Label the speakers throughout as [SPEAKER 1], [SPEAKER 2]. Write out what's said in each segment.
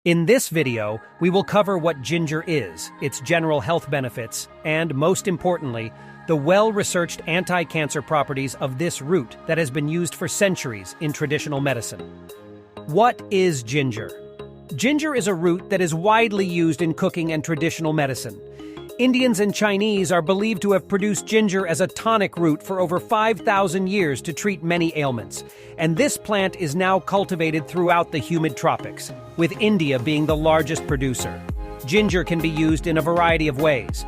[SPEAKER 1] In this video, we will cover what ginger is, its general health benefits, and, most importantly, the well-researched anti-cancer properties of this root that has been used for centuries in traditional medicine. What is ginger? Ginger is a root that is widely used in cooking and traditional medicine. Indians and Chinese are believed to have produced ginger as a tonic root for over 5,000 years to treat many ailments, and this plant is now cultivated throughout the humid tropics, with India being the largest producer. Ginger can be used in a variety of ways.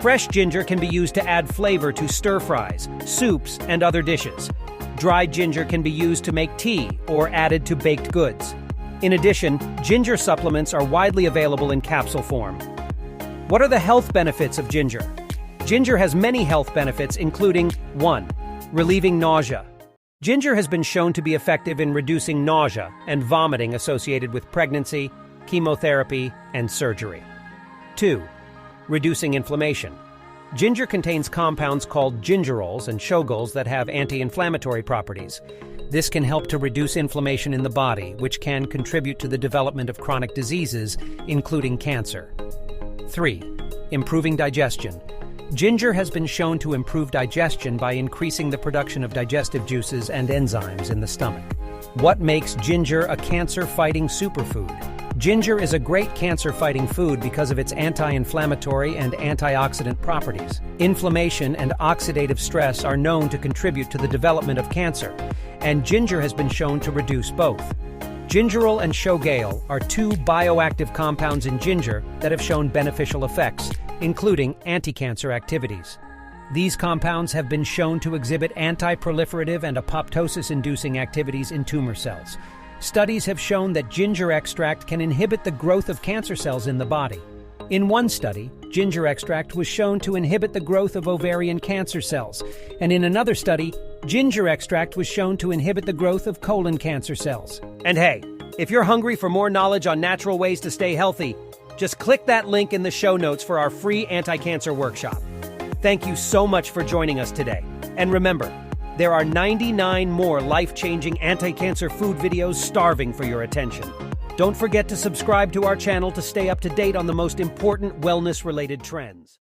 [SPEAKER 1] Fresh ginger can be used to add flavor to stir-fries, soups, and other dishes. Dried ginger can be used to make tea or added to baked goods. In addition, ginger supplements are widely available in capsule form. What are the health benefits of ginger? Ginger has many health benefits, including 1. Relieving nausea. Ginger has been shown to be effective in reducing nausea and vomiting associated with pregnancy, chemotherapy, and surgery. 2. Reducing inflammation. Ginger contains compounds called gingerols and shogols that have anti-inflammatory properties. This can help to reduce inflammation in the body, which can contribute to the development of chronic diseases, including cancer. 3. Improving digestion. Ginger has been shown to improve digestion by increasing the production of digestive juices and enzymes in the stomach. What makes ginger a cancer-fighting superfood? Ginger is a great cancer-fighting food because of its anti-inflammatory and antioxidant properties. Inflammation and oxidative stress are known to contribute to the development of cancer, and ginger has been shown to reduce both. Gingerol and shogale are two bioactive compounds in ginger that have shown beneficial effects, including anti-cancer activities. These compounds have been shown to exhibit anti-proliferative and apoptosis-inducing activities in tumor cells. Studies have shown that ginger extract can inhibit the growth of cancer cells in the body. In one study, ginger extract was shown to inhibit the growth of ovarian cancer cells, and in another study, ginger extract was shown to inhibit the growth of colon cancer cells. And hey, if you're hungry for more knowledge on natural ways to stay healthy, just click that link in the show notes for our free anti-cancer workshop. Thank you so much for joining us today. And remember, there are 99 more life-changing anti-cancer food videos starving for your attention. Don't forget to subscribe to our channel to stay up to date on the most important wellness-related trends.